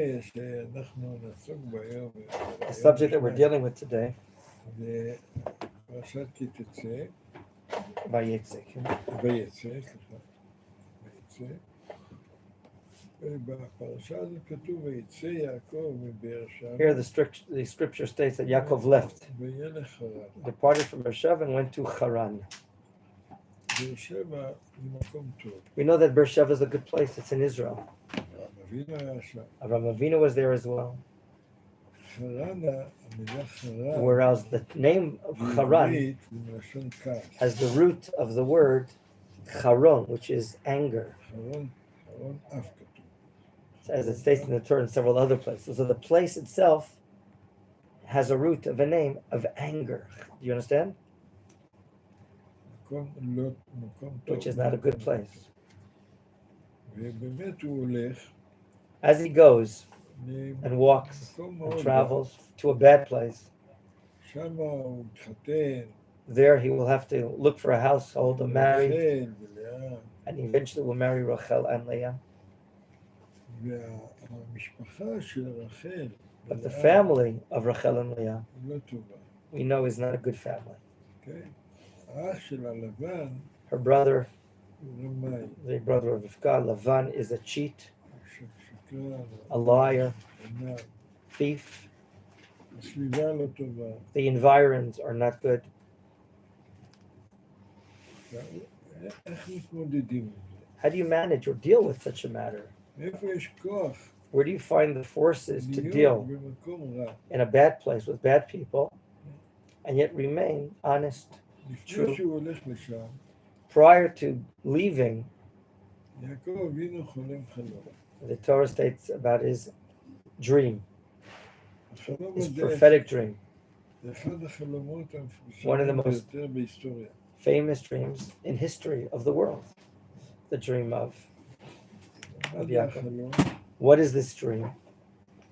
The subject that we're dealing with today, Vayetze. Here the scripture states that Yaakov left, departed from Beersheba and went to Haran. We know that Beersheba is a good place. It's in Israel. Avraham Avinu was there as well. Whereas the name of Haran has the root of the word charon, which is anger, as it states in the Torah and several other places. So the place itself has a root of a name of anger. Do you understand? Which is not a good place. As he goes and walks and travels to a bad place, there he will have to look for a household of married, and eventually will marry Rachel and Leah. But the family of Rachel and Leah, we know, is not a good family. Her brother, the brother of Rivka, Lavan, is a cheat, a liar, thief. The environs are not good. How do you manage or deal with such a matter? Where do you find the forces to deal in a bad place with bad people and yet remain honest, true? Prior to leaving, the Torah states about his dream, his prophetic dream. One of the most famous dreams in history of the world, the dream of Yaakov. What is this dream?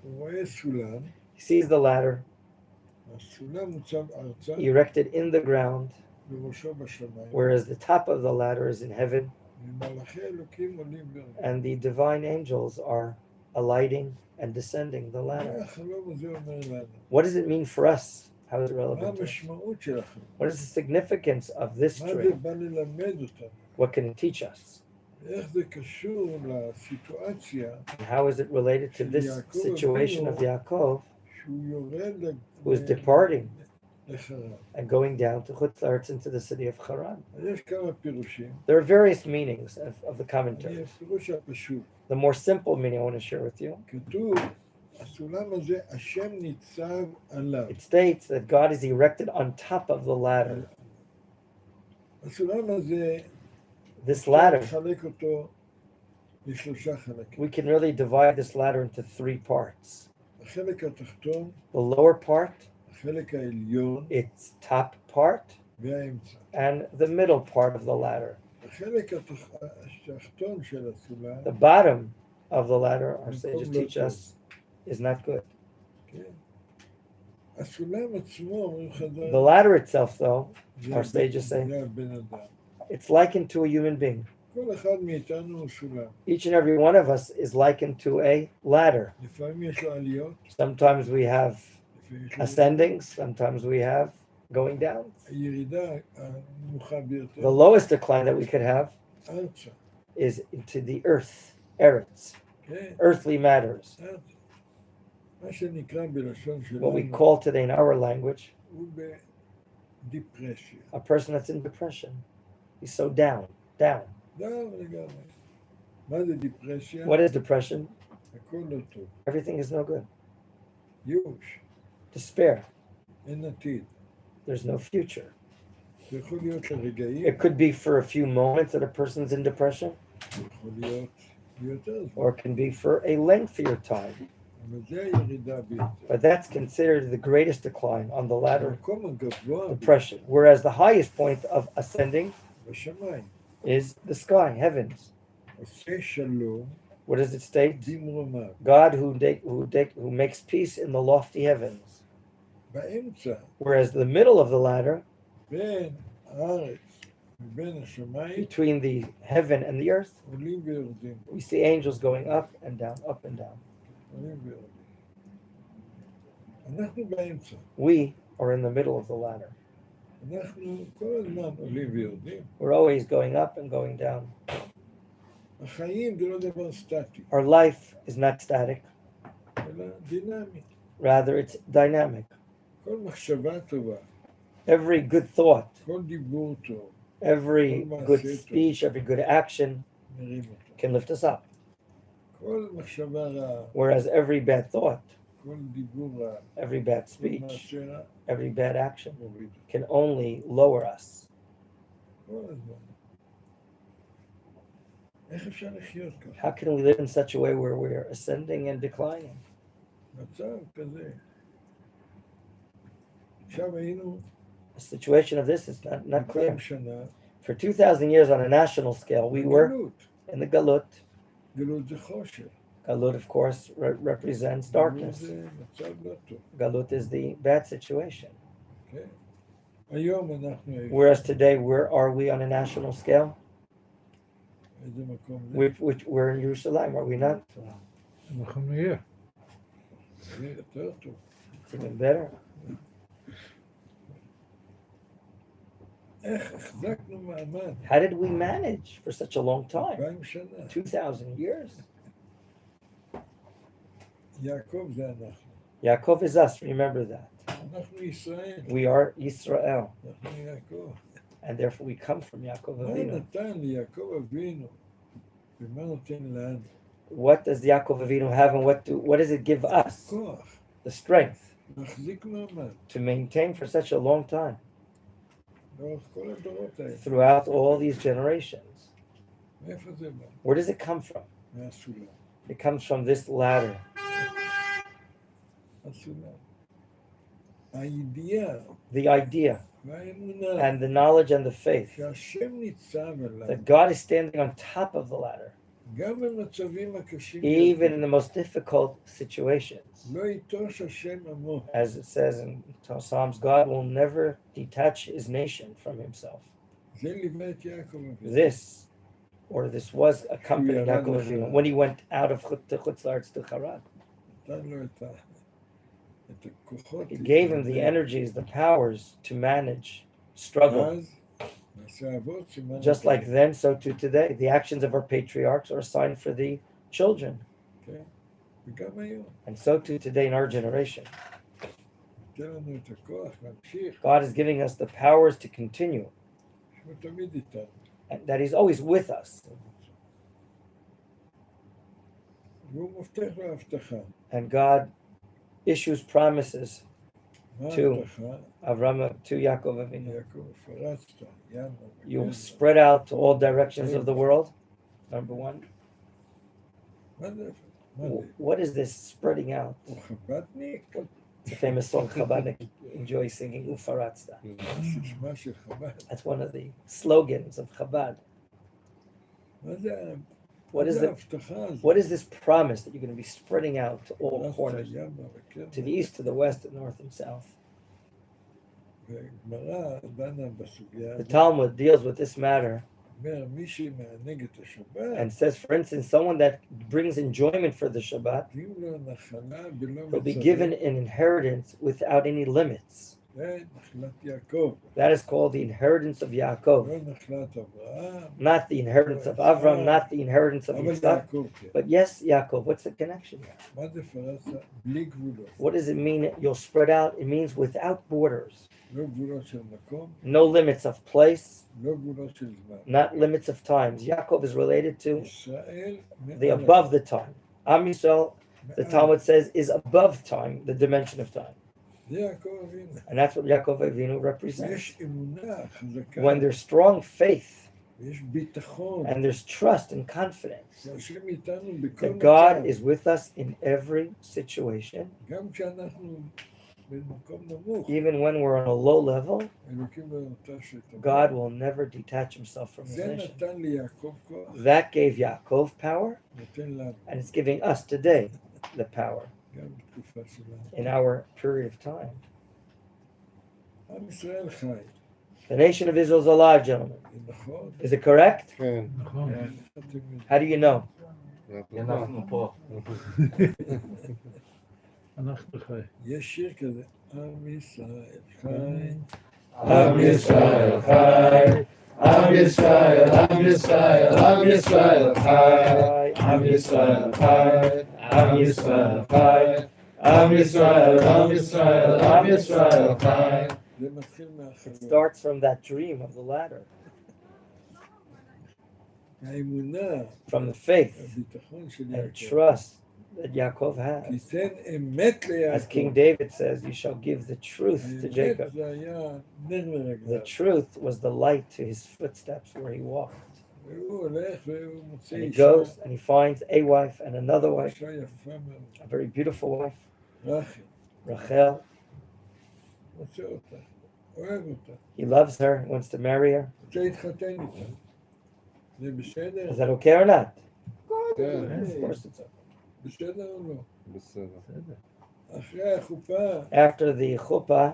He sees the ladder erected in the ground, whereas the top of the ladder is in heaven, and the divine angels are alighting and descending the ladder. What does it mean for us? How is it relevant to us? What is the significance of this dream? What can it teach us? And how is it related to this situation of Yaakov, who is departing and going down to Chutz La'aretz, into the city of Haran? There are various meanings of the commentaries. The more simple meaning I want to share with you. It states that God is erected on top of the ladder. This ladder, we can really divide this ladder into three parts. The lower part, its top part, and the middle part of the ladder. The bottom of the ladder, our sages teach us, is not good. The ladder itself, though, our sages say, it's likened to a human being. Each and every one of us is likened to a ladder. Sometimes we have ascending, sometimes we have going down. The lowest decline that we could have is into the earth, eretz, earthly matters. What we call today in our language, a person that's in depression. He's so down. What is depression? Everything is no good. Despair. There's no future. It could be for a few moments that a person's in depression, or it can be for a lengthier time. But that's considered the greatest decline on the ladder, depression. Whereas the highest point of ascending is the sky, heavens. What does it state? God who makes peace in the lofty heavens. Whereas the middle of the ladder, between the heaven and the earth, we see angels going up and down, up and down. We are in the middle of the ladder. We're always going up and going down. Our life is not static. Rather, it's dynamic. Every good thought, every good speech, every good action can lift us up. Whereas every bad thought, every bad speech, every bad action can only lower us. How can we live in such a way where we're ascending and declining? A situation of this is not clear. For 2,000 years on a national scale, we were in the Galut. Galut, of course, represents darkness. Galut is the bad situation. Whereas today, where are we on a national scale? Which we're in Jerusalem, are we not? Machon Meir. It's even better. How did we manage for such a long time? 2,000 years. Yaakov is us, remember that. We are Israel. And therefore we come from Yaakov Avinu. What does Yaakov Avinu have, and what does it give us? The strength to maintain for such a long time. Throughout all these generations. Where does it come from? It comes from this ladder. The idea and the knowledge and the faith that God is standing on top of the ladder, even in the most difficult situations. As it says in Psalms, God will never detach his nation from himself. This was accompanying Yaakov Avinu when he went out of Chutz La'aretz to Haran. It gave him the energies, the powers to manage struggle. Just like then, so too today. The actions of our patriarchs are a sign for the children. And so too today in our generation. God is giving us the powers to continue. And that he's always with us. And God issues promises to Avram, to Yaakov Avinu. You spread out to all directions of the world. Number one. What is this spreading out? It's a famous song Chabadnik enjoy singing, Ufaratzta. That's one of the slogans of Chabad. What is this promise that you're going to be spreading out to all corners, to the east, to the west, to the north and south? The Talmud deals with this matter and says, for instance, someone that brings enjoyment for the Shabbat will be given an inheritance without any limits. That is called the inheritance of Yaakov. Not the inheritance of Avram, not the inheritance of Yitzchak. But yes, Yaakov, what's the connection there? What does it mean you'll spread out? It means without borders. No limits of place, not limits of times. Yaakov is related to the above the time. Am Yisrael, the Talmud says, is above time, the dimension of time. And that's what Yaakov Avinu represents. When there's strong faith and there's trust and confidence that God is with us in every situation, even when we're on a low level, God will never detach himself from his mission. That gave Yaakov power, and it's giving us today the power in our period of time. The nation of Israel is alive, gentlemen. Is it correct? How do you know? אנחנו פה. אנחנו חי. יש שיר כזה, עם ישראל חי. עם ישראל חי, עם ישראל, עם ישראל, עם ישראל חי, עם ישראל חי, עם ישראל חי, עם ישראל, עם ישראל, עם ישראל חי. זה מתחיל It מהאחרון. starts from that dream of the ladder, האמונה, from the faith הביטחון של and יעקב. trust that Yaakov has. תיתן אמת As King ליעקב. David says, you shall give the truth to האמת Jacob. זה היה נר The לרגליו. truth was the light to his footsteps where he walked. והוא הולך והוא מוצא And he אישה, goes and he finds a wife and another wife, אישה יפה מאוד, a very beautiful wife, רחל, Rachel. מוצא אותה, אוהב אותה, He loves her, he wants to marry her. רוצה להתחתן איתה. זה בסדר? Is that okay or not? כן. Of course it's okay. בסדר או לא? בסדר. אחרי החופה, After the chuppah,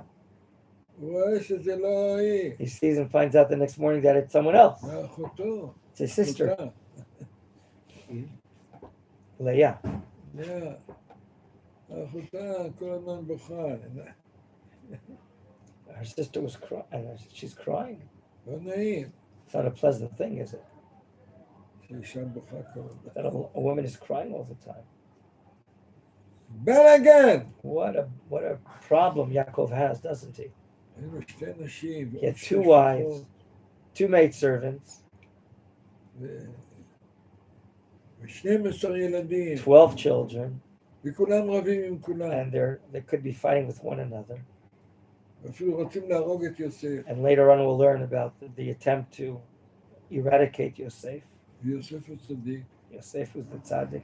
הוא רואה שזה לא היא, he sees and finds out the next morning that it's someone else. זה אחותו, It's his sister, אחותה. Leah. לאה. אחותה כל הזמן בוכה, Her sister was crying, and she's crying. לא נעים It's not a pleasant thing, is it? שאישה בוכה כל הזמן. That a woman is crying all the time. בלאגן! What a problem Yaakov has, doesn't he? היו לו שתי נשים, He had ועוד שתי two wives, שפחות, 2 maidservants, ו-12 ילדים, 12 children, וכולם רבים עם כולם, and they could be fighting with one another. ואפילו רוצים להרוג את יוסף. And later on, we'll learn about the attempt to eradicate Yosef. ויוסף הצדיק, Yosef was the tzaddik.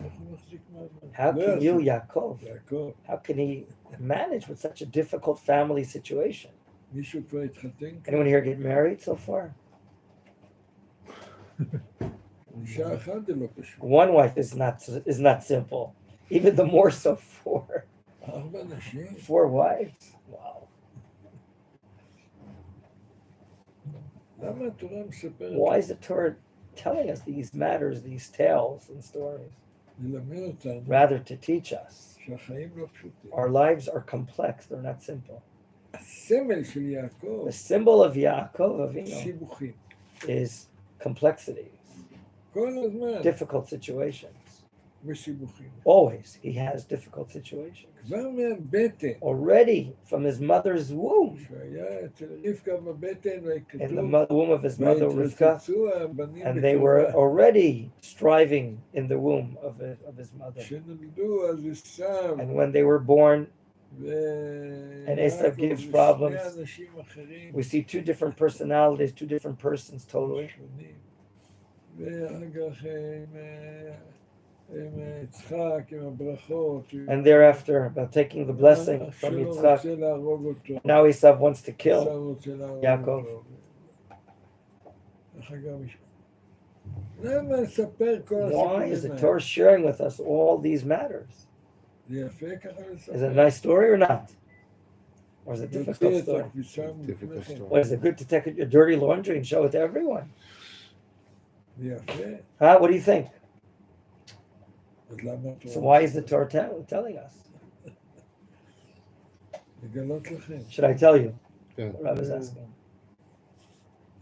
איך הוא מחזיק מעמד? How לא can you, יעשו. Yaakov, יעקב, how can he manage with such a difficult family situation? מישהו כבר התחתן? Anyone here get married so far? אישה אחת זה לא פשוט. One wife is not simple. Even the more so 4. 4 נשים? 4 wives. Wow. למה התורה מספרת? Why is the Torah telling us these matters, these tales and stories? ללמד אותנו Rather to teach us. שהחיים לא פשוטים. Our lives are complex, they're not simple. הסמל של יעקב, The symbol of Yaakov Avinu סיבוכים. is complexity, כל הזמן difficult situations. בסיבוכים. Always, he has difficult situations. כבר מהבטן, Already from his mother's womb, שהיה אצל רבקה בבטן, in the womb of his mother Rivka, והתרוצצו הבנים and they were בקרבה. already striving in the womb of his mother. כשנולדו אז עשיו And when they were born, ויעקב Esav gives ושני problems. אנשים אחרים we see 2 different personalities, 2 different persons totally. שונים. ואחר כך עם יצחק, עם הברכות. And thereafter, about taking the blessing אח from שלו Yitzchak, רוצה להרוג אותו. now Esav wants to עשיו kill רוצה להרוג יעקב. אותו. אחר כך למה לספר כל Why is הסיפורים the האלה? Torah sharing with us all these matters? זה יפה ככה Is it a לספר. nice story or not? Or is it a להוציא difficult את story? הכביסה מלפני כן. What is it good to take your dirty laundry and show it to everyone? זה יפה. Huh? What do you think? אז למה אתה So why is the Torah telling us? לגלות לכם? Should I tell you? Yeah. What Rabbi is asking.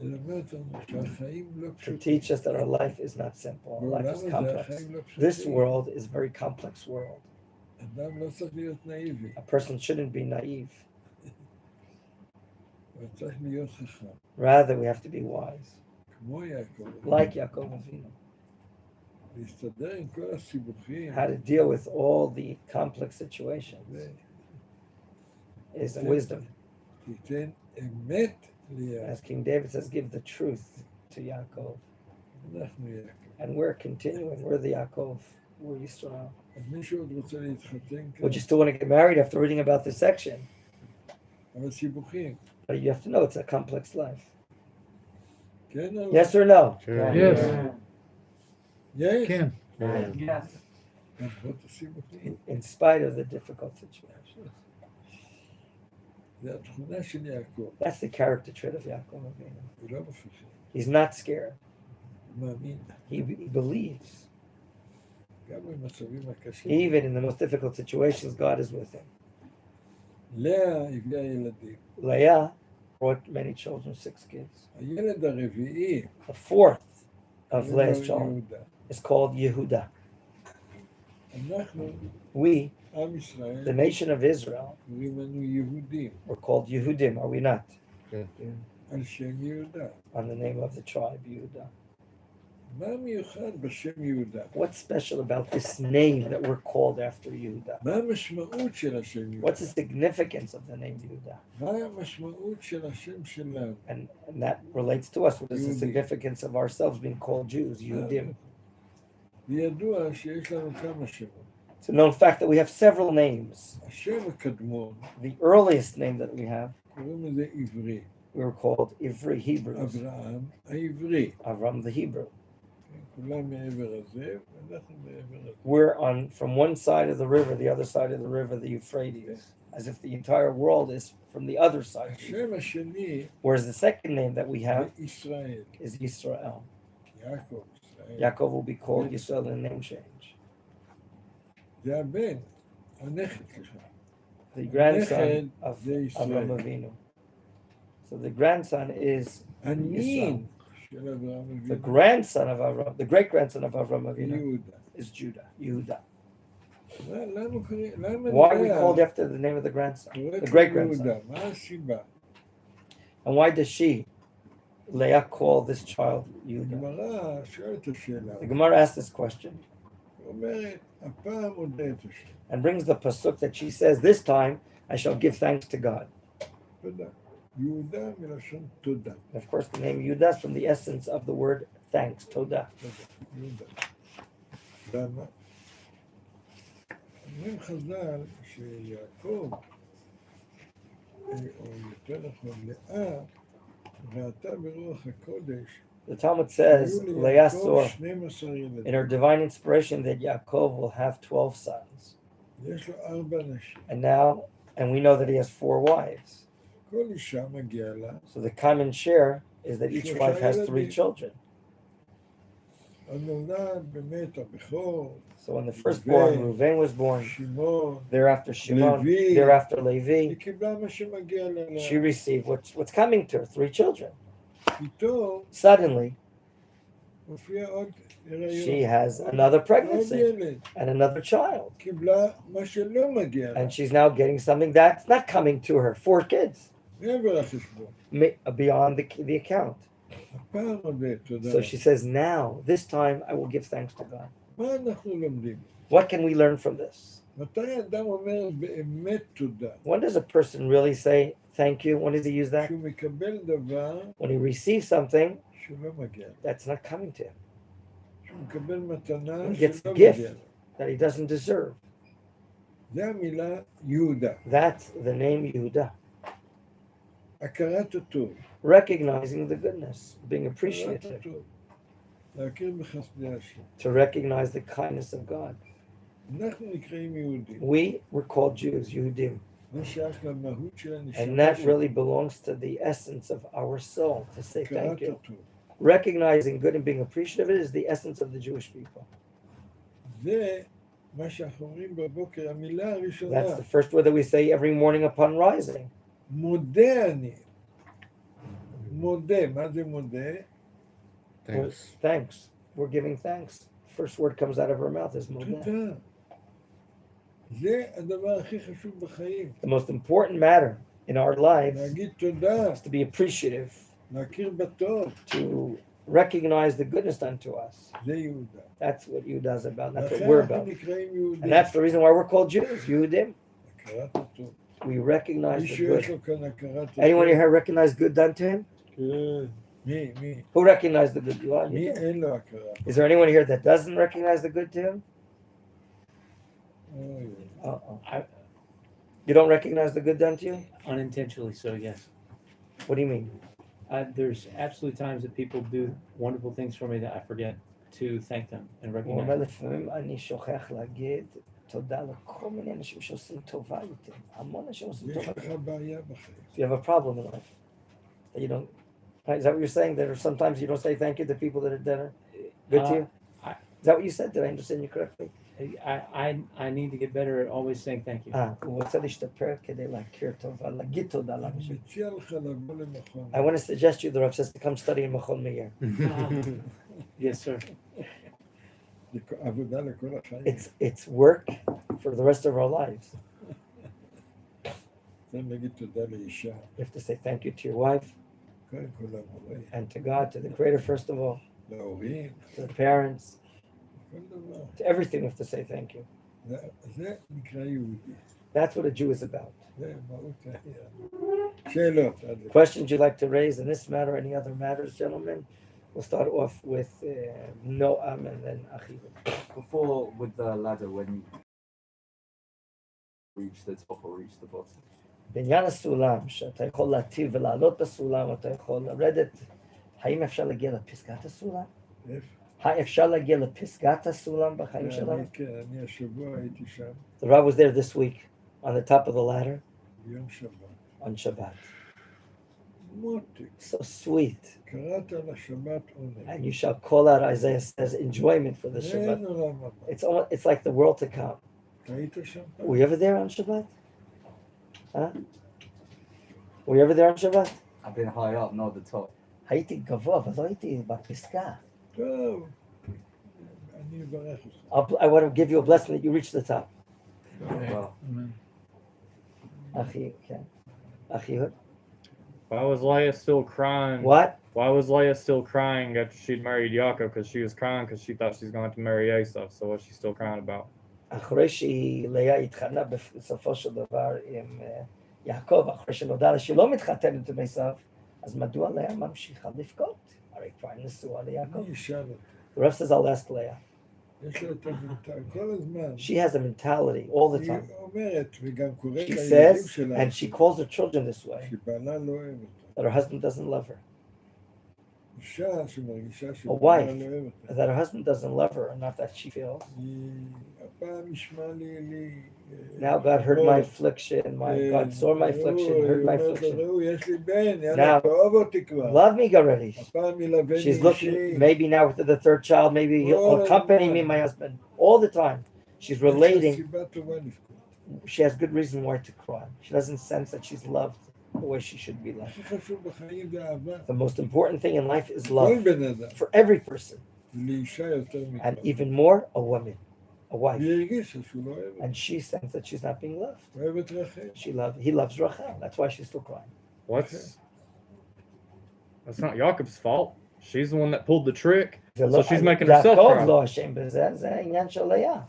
ללמד אותנו שהחיים לא To פשוטים. teach us that our life is not simple. Our life בעולם is הזה complex. החיים לא This פשוטים. world is a very complex world. אדם לא צריך להיות נאיבי, A person shouldn't be naive. אבל צריך להיות חכם. Rather, we have to be wise, כמו יעקב. like Yaakov Avinu. להסתדר עם כל הסיבוכים. How to deal with all the complex situations is wisdom. תיתן אמת ליעקב. As King David says, give the truth to Yaakov. אנחנו יעקב. And we're continuing. We're the Yaakov. We're Yisrael. אז מישהו עוד רוצה להתחתן כאן, Would you still want to get married after reading about this section? אבל סיבוכים. But you have to know it's a complex life. כן או לא? Yes or no? Yes. יש? כן. Yes. למרות הסיבוכים. In spite of the difficult situation. זה התכונה של יעקב. That's the character trait of Yaakov Avinu. הוא לא מפחד. He's not scared. הוא מאמין. He believes. גם במצבים הקשים. Even in the most difficult situations, God is with him. לאה הביאה ילדים. Leah brought many children, 6 kids. הילד הרביעי, The fourth of קוראים Leah's לו children יהודה. is called Yehuda. אנחנו, We, עם ישראל, the nation of Israel, קוראים לנו יהודים, we're called Yehudim, are we not? על שם יהודה. On the name of the tribe Yehuda. מה מיוחד בשם יהודה? What's special about this name that we're called after Yehuda? מה המשמעות של השם יהודה? What's the significance of the name Yehuda? מה המשמעות של השם שלנו? And that relates to us. What is the Yehudi. significance of ourselves being called Jews, Yehudim? וידוע שיש לנו כמה שמות. It's a known fact that we have several names. השם הקדמון, The earliest name that we have, קוראים לזה עברי. we were called Ivri Hebrews, אברהם העברי. Avram the Hebrew. כולם מעבר הזה, ואנחנו מעבר הזה. We're on from one side of the river, the other side of the river, the Euphrates, as if the entire world is from the other side. השם השני Whereas the second name that we זה have ישראל. is Yisrael. יעקב, ישראל. Yaakov will be called Yisrael in a name change. זה הבן, הנכד, סליחה. The grandson הנכד of זה Avram ישראל. Avinu. So the grandson is הנין של אברהם the אבינו. grandson of Avram, the great grandson of Avram Avinu יהודה. is Judah, Yehuda. למה קוראים, למה Why are we לאה called after the name of the grandson, קוראת the great לו grandson? יהודה? מה הסיבה? And why does she, Leah, call this child Yehuda? הגמרא שואלת השאלה. The Gemara asks this question אומרת, הפעם מודה את השם. and brings the pasuk that she says, "This time I shall give thanks to God." תודה. יהודה מלשון תודה. And of course, the name Yehuda is from the essence of the word thanks, todah. תודה. יהודה. למה? אומרים חז"ל שיעקב, או יותר נכון לאה, ראתה ברוח הקודש, The Talmud says היו Leah ליעקב saw 12 ילדים. in her divine inspiration that Yaakov will have 12 sons. יש לו 4 נשים. And we know that he has 4 wives. כל אישה מגיעה לה, So the common share is that each wife has 3 children. אז נולד באמת הבכור, So when the firstborn Reuven was born, שמעון, thereafter Shimon, Levi. thereafter היא Levi, קיבלה מה שמגיע לה. she received what's coming to her, 3 children. פתאום Suddenly, מופיע עוד הריון. she has עוד- another עוד pregnancy ילד. and another child. קיבלה מה שלא מגיע לה. And she's now getting something that's not coming to her, 4 kids, מעבר לחשבון. beyond the account. הפעם מודה, תודה. So she says, now, this time, I will give thanks to God. מה אנחנו לומדים? What can we learn from this? מתי אדם אומר באמת תודה? When does a person really say thank you? When does he use that? שהוא מקבל דבר When he receives something שהוא לא מגיע לו. that's not coming to him, שהוא מקבל מתנה He gets שלא gift. מגיע לו. that he doesn't deserve. זה המילה יהודה. That's the name Yehuda. הכרת הטוב. Recognizing the goodness, being הכרת appreciative, הטוב. להכיר בחסדי השם. to recognize the kindness of God. אנחנו נקראים יהודים. We were called Jews, Yehudim, זה שייך למהות של and הנשמה that שלנו. really belongs to the essence of our soul, to say הכרת thank you. הטוב. Recognizing good and being appreciative of it is the essence of the Jewish people. זה מה שאנחנו אומרים בבוקר, המילה הראשונה. That's the first word that we say every morning upon rising. מודה אני. מודה, מה זה מודה? Thanks. We're giving thanks. First word comes out of her mouth is modah. תודה. זה הדבר הכי חשוב בחיים. The most important matter in our lives להגיד תודה, is to be appreciative, להכיר בטוב. to recognize the goodness done to us. זה יהודה. That's what Yehuda is about. That's what לכן we're אנחנו about. נקראים יהודים. And that's the reason why we're called Jews, Yehudim. הכרת הטוב. We recognize the מישהו יש good. לו כאן הכרת הטוב? Anyone here recognize good done to him? כן. מי? Who recognized the good? You are. מי You do. אין לו הכרה? Is there anyone here that doesn't recognize the good to him? אוי, Uh-uh. You don't recognize the good done to you? Unintentionally so, yes. What do you mean? There's absolutely times that people do wonderful things for me that I forget to thank them and הוא recognize אומר them. לפעמים אני שוכח להגיד תודה לכל מיני אנשים שעושים טובה איתי. המון אנשים עושים יש טובה לך איתי. בעיה בחיים. If you have a problem in life, that you don't, right? Is that what you're saying? That sometimes you don't say thank you to people that are good to you? I- Is that what you said? Did I understand you correctly? I need to get better at always saying thank you. הוא רוצה להשתפר כדי להכיר טובה, להגיד תודה אני לאנשים. מציע לך לבוא למכון. I want to suggest you, the Rav says, to come study in Machon Meir. Yes, sir. עבודה לכל החיים. It's work for the rest of our lives. צריך להגיד תודה לאישה. You have to say thank you to your wife קודם כל לבורא. and to God, to the Creator first of all, להורים. to the parents, כל דבר. to everything we have to say thank you. זה נקרא יהודי. That's what a Jew is about. זה מהות העניין. שאלות. עד לכאן. Questions you'd like to raise in this matter or any other matters, gentlemen? We'll start off with Noam and then Achiv. Before, with the ladder, when you reach the top or reach the bottom. בעניין הסולם, שאתה יכול להטיב ולעלות בסולם, אתה יכול לרדת, האם אפשר להגיע לפסגת הסולם? אפשר להגיע לפסגת הסולם בחיים שלנו? כן, אני השבוע הייתי שם. The Rav was there this week on the top of the ladder ביום שבת. on Shabbat. מותק. So sweet. קראת לשבת עונג. And you shall call out, Isaiah says, enjoyment for the אין Shabbat. עולם הבא. It's like the world to come. אתה היית שם? Were you ever there on Shabbat? Huh? Were you ever there on Shabbat? I've been high up, not the top. הייתי גבוה, אבל לא הייתי בפסגה. טוב. אני אברך אותך. I want to give you a blessing that you reach the top. Well, Achi, okay. Achiud. Why was Leah still crying? What? Why was Leah still crying after she'd married Yaakov? Because she was crying because she thought she was going to marry Esau. So what's she still crying about? אחרי שהיא לאה התחתנה בסופו של דבר עם יעקב, אחרי שנודע לה שהיא לא מתחתנת עם עשיו, אז מדוע לאה ממשיכה לבכות? הרי כבר נשואה ליעקב. אני אשאל אותך. The Rav says, I'll ask Leah. יש לה את המנטל, כל הזמן. She has a mentality all the היא time. אומרת, וגם קוראת She לילדים says, שלה, and she calls her children this way, שבעלה לא אוהב אותה. that her husband doesn't love her. אישה שמרגישה A שבעלה wife, לא אוהב אותה. that her husband doesn't love her, not that she feels. הפעם ישמע לי... Now God heard my affliction, God saw my affliction, heard my affliction. יש לי בן, Now, יאללה, תאהב אותי כבר. Love me already. הפעם ילווה לי She's אישי. looking, maybe now with the third child, maybe he'll accompany me, my husband, all the time. She's relating. סיבה טובה לבכות. She has good reason why to cry. She doesn't sense that she's loved the way she should be loved. הכי חשוב בחיים זה אהבה. The most important thing in life is כל love בן אדם. for every person, לאישה יותר and מכול. even more a woman, a wife. והיא הרגישה שהוא לא אוהב אותה. And she sensed that she's not being loved. אוהב את רחל. He loves Rachel. That's why she's still crying. What's... That's not Yaakov's fault. She's the one that pulled the trick. So she's making herself יעקב cry. לא אשם בזה, זה העניין של לאה.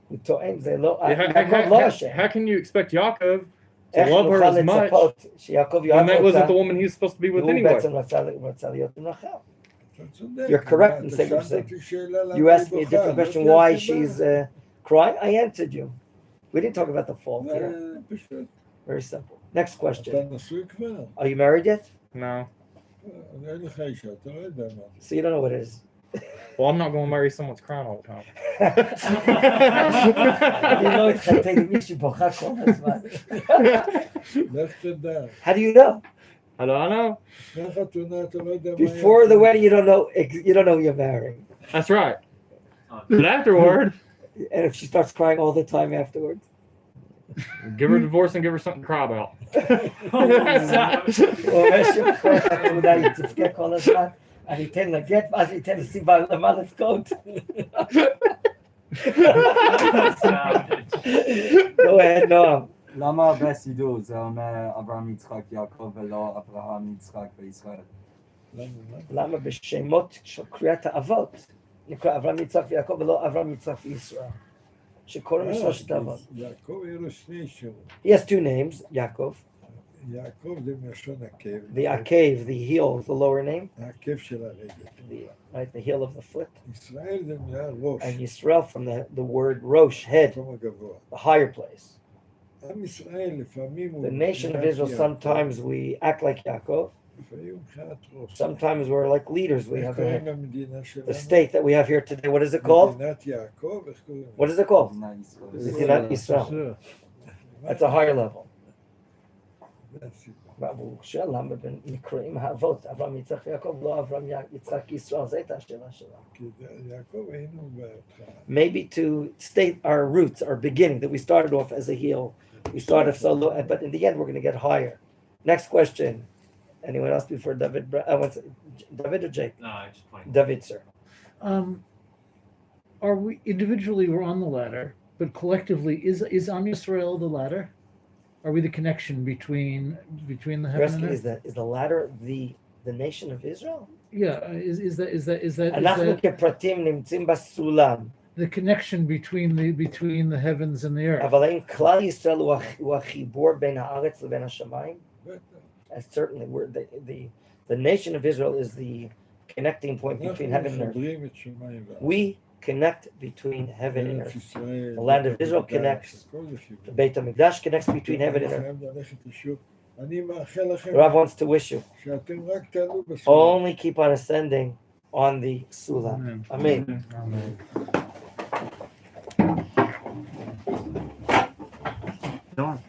הוא טוען, זה לא, Yeah, יעקב לא אשם. how can you expect Yaakov to איך love her נוכל as much לצפות שיעקב when יאהב that wasn't אותה, the woman he's supposed to be with והוא anyway? בעצם רצה להיות עם רחל. אתה צודק. You're correct in אתה saying what you're שאלת saying. אותי שאלה למה You היא asked me a בוכה, different לא question, תהיה why סיבה. she's crying. I answered you. We didn't talk about the fault זה here. פשוט. Very simple. Next אתה question. נשוי כבר? Are you married yet? No. אני אין לך אישה, אתה לא יודע מה זה. So you don't know what it is. Well, I'm not going to marry someone that's crying all the time. אני לא התחתן עם מישהי בוכה כל הזמן. לך תדע. How do you know? How do I know? לפני החתונה אתה לא יודע מה Before the wedding, you don't know who you're marrying. That's right. But afterward, And if she starts crying all the time afterwards. give her a divorce and give her something to cry about. אולי היא תבכה כל הזמן, אני אתן לה גט, ואז אני אתן לה סיבה למה לבכות. Go ahead, Noam. למה בסידור זה אומר אברהם יצחק יעקב ולא אברהם יצחק וישראל? למה בשמות של קריאת האבות נקרא אברהם יצחק ויעקב ולא אברהם יצחק וישראל? שקוראים לשלושת האבות. יעקב יהיה לו שני שמות. He has two names, יעקב. יעקב זה מלשון עקב. The עקב, the heel, is the lower name. העקב של הרגל. Right, the heel of the foot. ישראל זה מילה ראש. And Yisrael from the word rosh, head, המקום הגבוה. the higher place. עם ישראל לפעמים הוא... The nation of Israel, sometimes we act like Yaakov. לפעמים הוא מבחינת ראש. Sometimes we're like leaders. We איך have קוראים למדינה שלנו? the state that we have here today. What is it called? מדינת יעקב, איך קוראים? What is it called? מדינת ישראל. Medinat Yisrael. That's a higher level. זה הסיבה. והוא שואל למה נקראים האבות, אברהם, יצחק ויעקב, לא אברהם, יצחק, ישראל, זו הייתה השאלה שלנו. כי יעקב היינו בהתחלה. Maybe to state our roots, our beginning, that we started off as a heel, we started so low, but in the end we're going to get higher. Next question. Anyone else before David? David or Jake? No, I just point. David, sir. Are we individually we're on the ladder, but collectively is Am Yisrael the ladder? Are we the connection between the heaven and earth? Is the ladder the nation of Israel? Yeah, is that אנחנו כפרטים נמצאים בסולם. the connection between the heavens and the earth? אבל האם כלל ישראל הוא החיבור בין הארץ לבין השמיים? Certainly, we're the nation of Israel is the connecting point between heaven and earth. We connect between heaven and earth. The land of Israel connects. The Beit HaMikdash connects between heaven and earth. The Rav wants to wish you only keep on ascending on the Sulam. Amen. Amen.